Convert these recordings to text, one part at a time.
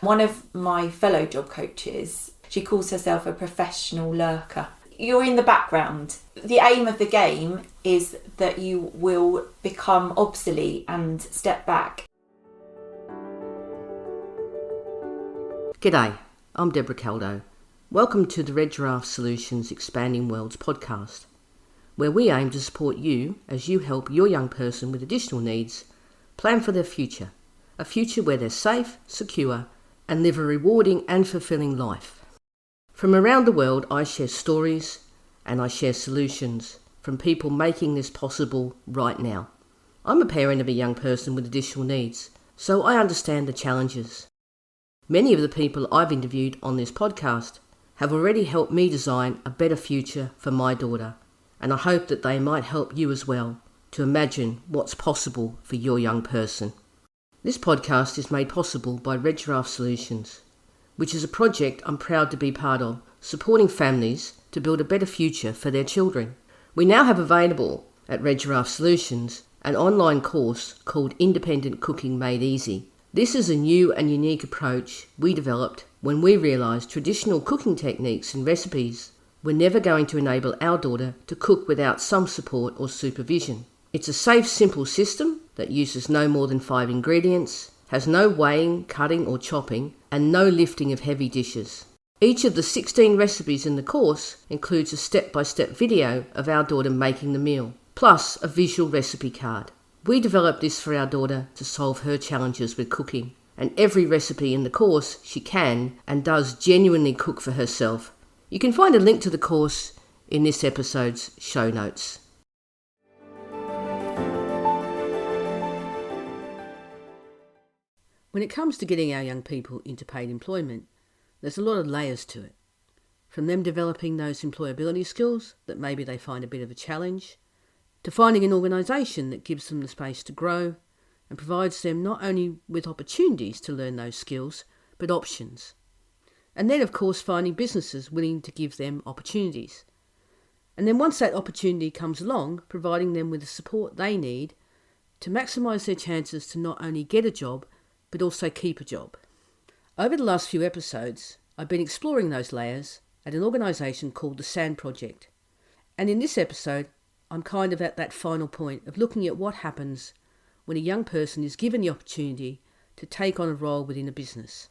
One of my fellow job coaches, she calls herself a professional lurker. You're in the background. The aim of the game is that you will become obsolete and step back. G'day, I'm Debra Caldow. Welcome to the Red Giraffe Solutions Expanding Worlds podcast, where we aim to support you as you help your young person with additional needs plan for their future, a future where they're safe, secure, and live a rewarding and fulfilling life. From around the world, I share stories and I share solutions from people making this possible right now. I'm a parent of a young person with additional needs, so I understand the challenges. Many of the people I've interviewed on this podcast have already helped me design a better future for my daughter, and I hope that they might help you as well to imagine what's possible for your young person. This podcast is made possible by Red Giraffe Solutions, which is a project I'm proud to be part of, supporting families to build a better future for their children. We now have available at Red Giraffe Solutions an online course called Independent Cooking Made Easy. This is a new and unique approach we developed when we realised traditional cooking techniques and recipes were never going to enable our daughter to cook without some support or supervision. It's a safe, simple system that uses no more than 5 ingredients, has no weighing, cutting or chopping, and no lifting of heavy dishes. Each of the 16 recipes in the course includes a step-by-step video of our daughter making the meal, plus a visual recipe card. We developed this for our daughter to solve her challenges with cooking, and every recipe in the course she can and does genuinely cook for herself. You can find a link to the course in this episode's show notes. When it comes to getting our young people into paid employment, there's a lot of layers to it. From them developing those employability skills that maybe they find a bit of a challenge, to finding an organisation that gives them the space to grow and provides them not only with opportunities to learn those skills, but options. And then, of course, finding businesses willing to give them opportunities. And then once that opportunity comes along, providing them with the support they need to maximise their chances to not only get a job, but also keep a job. Over the last few episodes, I've been exploring those layers at an organisation called the SAND Project. And in this episode, I'm kind of at that final point of looking at what happens when a young person is given the opportunity to take on a role within a business.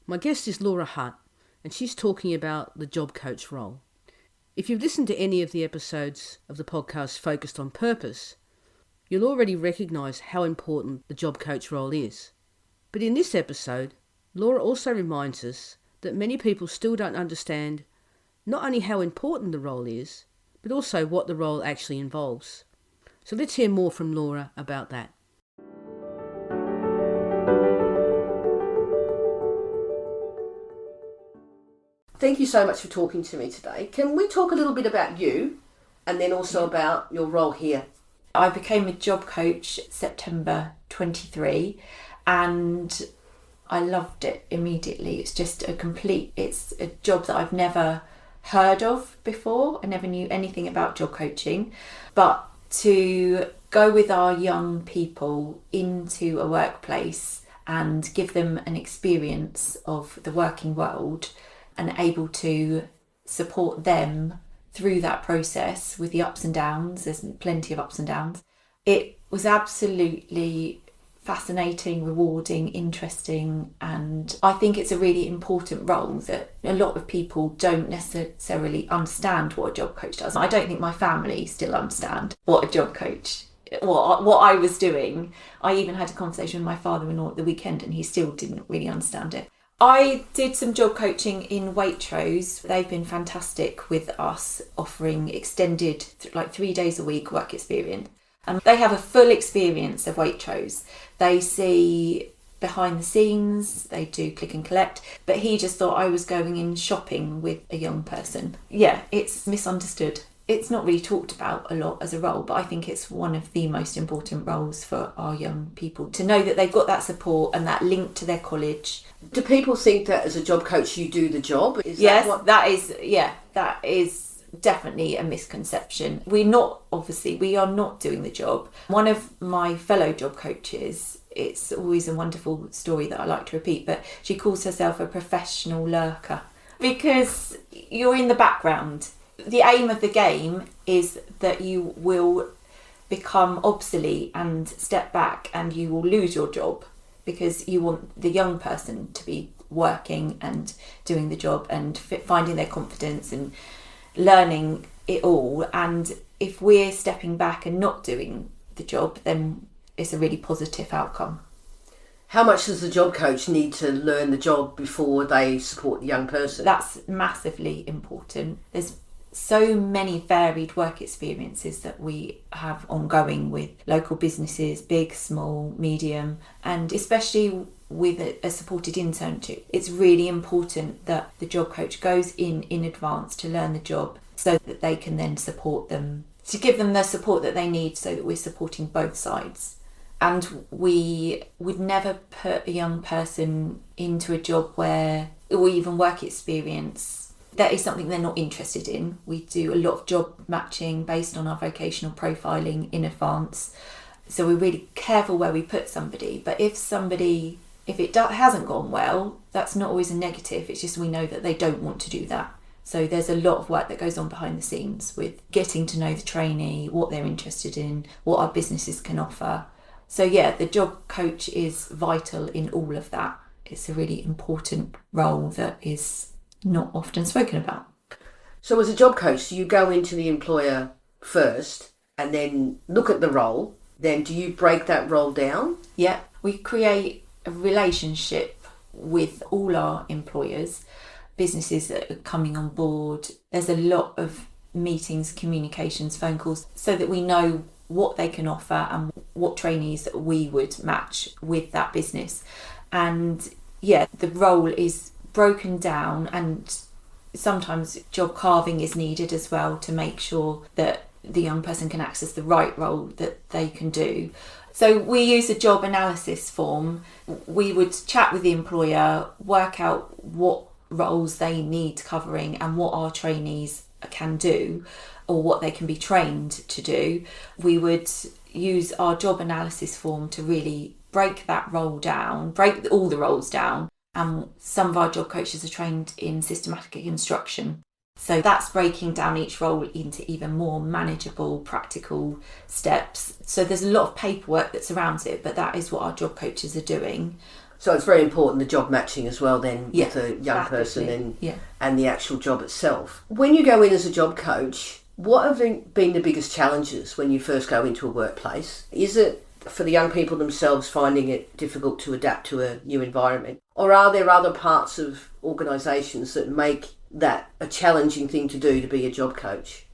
My guest is Laura Hutt, and she's talking about the job coach role. If you've listened to any of the episodes of the podcast focused on purpose, you'll already recognise how important the job coach role is. But in this episode, Laura also reminds us that many people still don't understand not only how important the role is, but also what the role actually involves. So let's hear more from Laura about that. Thank you so much for talking to me today. Can we talk a little bit about you and then also about your role here? I became a job coach September 23 and I loved it immediately. It's a job that I've never heard of before. I never knew anything about job coaching, but to go with our young people into a workplace and give them an experience of the working world and able to support them through that process with the ups and downs, there's plenty of ups and downs. It was absolutely fascinating, rewarding, interesting, and I think it's a really important role that a lot of people don't necessarily understand what a job coach does. I don't think my family still understand what a job coach, what I was doing. I even had a conversation with my father-in-law at the weekend and he still didn't really understand it. I did some job coaching in Waitrose. They've been fantastic with us, offering extended, 3 days a week work experience. And they have a full experience of Waitrose. They see behind the scenes, they do click and collect, but he just thought I was going in shopping with a young person. Yeah, it's misunderstood. It's not really talked about a lot as a role, but I think it's one of the most important roles for our young people, to know that they've got that support and that link to their college. Do people think that as a job coach you do the job? That is definitely a misconception. We are not doing the job. One of my fellow job coaches, it's always a wonderful story that I like to repeat, but she calls herself a professional lurker because you're in the background. The aim of the game is that you will become obsolete and step back and you will lose your job because you want the young person to be working and doing the job and finding their confidence and learning it all. And if we're stepping back and not doing the job, then it's a really positive outcome. How much does the job coach need to learn the job before they support the young person? That's massively important. There's so many varied work experiences that we have ongoing with local businesses, big, small, medium, and especially with a supported internship. It's really important that the job coach goes in advance to learn the job so that they can then support them, to give them the support that they need so that we're supporting both sides. And we would never put a young person into a job where, or even work experience, that is something they're not interested in. We do a lot of job matching based on our vocational profiling in advance. So we're really careful where we put somebody. But if it hasn't gone well, that's not always a negative. It's just we know that they don't want to do that. So there's a lot of work that goes on behind the scenes with getting to know the trainee, what they're interested in, what our businesses can offer. So yeah, the job coach is vital in all of that. It's a really important role that is not often spoken about. So as a job coach, do you go into the employer first and then look at the role? Then do you break that role down? Yeah, we create a relationship with all our employers, businesses that are coming on board. There's a lot of meetings, communications, phone calls, so that we know what they can offer and what trainees that we would match with that business. And yeah, the role is broken down, and sometimes job carving is needed as well to make sure that the young person can access the right role that they can do. So we use a job analysis form. We would chat with the employer, work out what roles they need covering and what our trainees can do or what they can be trained to do. We would use our job analysis form to really break that role down, break all the roles down. And some of our job coaches are trained in systematic instruction. So that's breaking down each role into even more manageable, practical steps. So there's a lot of paperwork that surrounds it, but that is what our job coaches are doing. So it's very important, the job matching as well then, with the young person and the actual job itself. When you go in as a job coach, what have been the biggest challenges when you first go into a workplace? Is it for the young people themselves finding it difficult to adapt to a new environment? Or are there other parts of organisations that make that a challenging thing to do to be a job coach?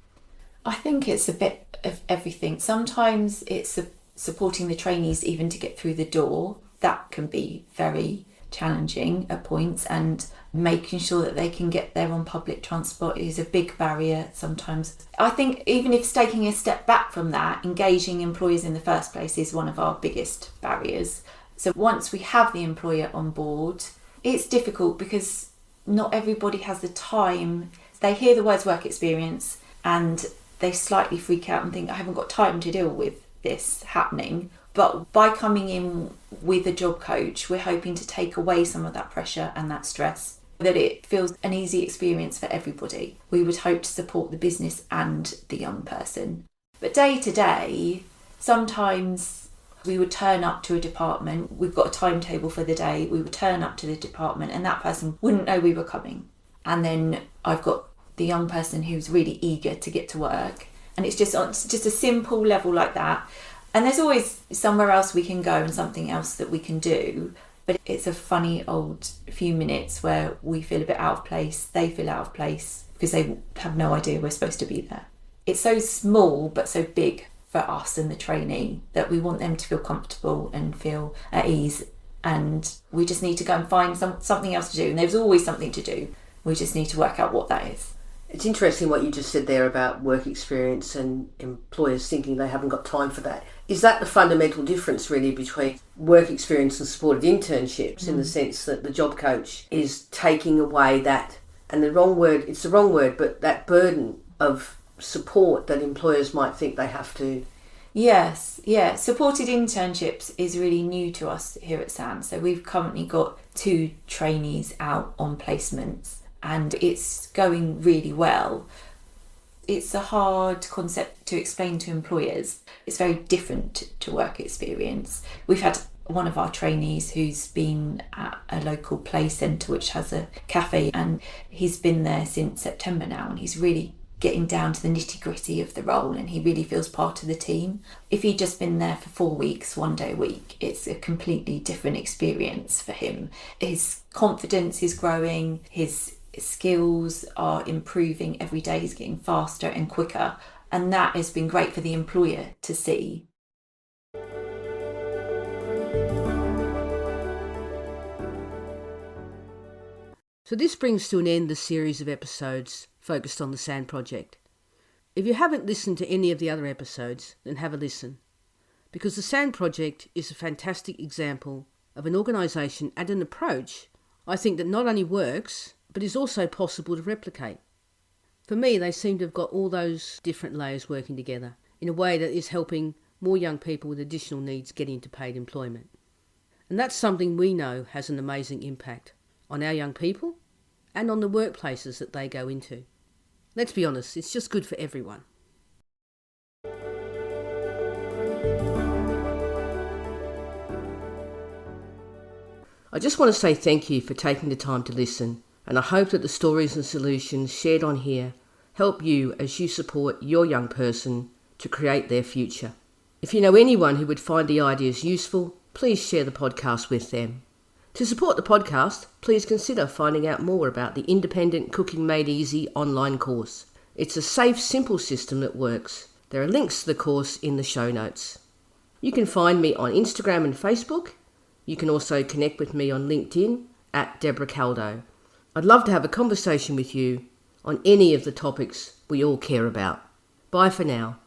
I think it's a bit of everything. Sometimes it's supporting the trainees even to get through the door. That can be very challenging at points, and making sure that they can get there on public transport is a big barrier sometimes. I think even if it's taking a step back from that, engaging employers in the first place is one of our biggest barriers. So once we have the employer on board, it's difficult because not everybody has the time. They hear the words work experience and they slightly freak out and think, I haven't got time to deal with this happening. But by coming in with a job coach, we're hoping to take away some of that pressure and that stress, that it feels an easy experience for everybody. We would hope to support the business and the young person. But day to day, sometimes we would turn up to a department, we've got a timetable for the day, we would turn up to the department and that person wouldn't know we were coming. And then I've got the young person who's really eager to get to work. And it's just a simple level like that. And there's always somewhere else we can go and something else that we can do. But it's a funny old few minutes where we feel a bit out of place, they feel out of place because they have no idea we're supposed to be there. It's so small but so big for us and the trainee that we want them to feel comfortable and feel at ease. And we just need to go and find something else to do. And there's always something to do. We just need to work out what that is. It's interesting what you just said there about work experience and employers thinking they haven't got time for that. Is that the fundamental difference really between work experience and supported internships, in the sense that the job coach is taking away that, and it's the wrong word, but that burden of support that employers might think they have to Yes, yeah. Supported internships is really new to us here at SAN. So we've currently got 2 trainees out on placements and it's going really well. It's a hard concept to explain to employers. It's very different to work experience. We've had one of our trainees who's been at a local play centre which has a cafe, and he's been there since September now, and he's really getting down to the nitty-gritty of the role, and he really feels part of the team. If he'd just been there for 4 weeks, 1 day a week, it's a completely different experience for him. His confidence is growing, his skills are improving every day, he's getting faster and quicker, and that has been great for the employer to see. So this brings to an end the series of episodes focused on the SAN project. If you haven't listened to any of the other episodes, then have a listen, because the SAN project is a fantastic example of an organisation and an approach I think that not only works, but is also possible to replicate. For me, they seem to have got all those different layers working together in a way that is helping more young people with additional needs get into paid employment. And that's something we know has an amazing impact on our young people and on the workplaces that they go into. Let's be honest, it's just good for everyone. I just want to say thank you for taking the time to listen, and I hope that the stories and solutions shared on here help you as you support your young person to create their future. If you know anyone who would find the ideas useful, please share the podcast with them. To support the podcast, please consider finding out more about the Independent Cooking Made Easy online course. It's a safe, simple system that works. There are links to the course in the show notes. You can find me on Instagram and Facebook. You can also connect with me on LinkedIn at Debra Caldow. I'd love to have a conversation with you on any of the topics we all care about. Bye for now.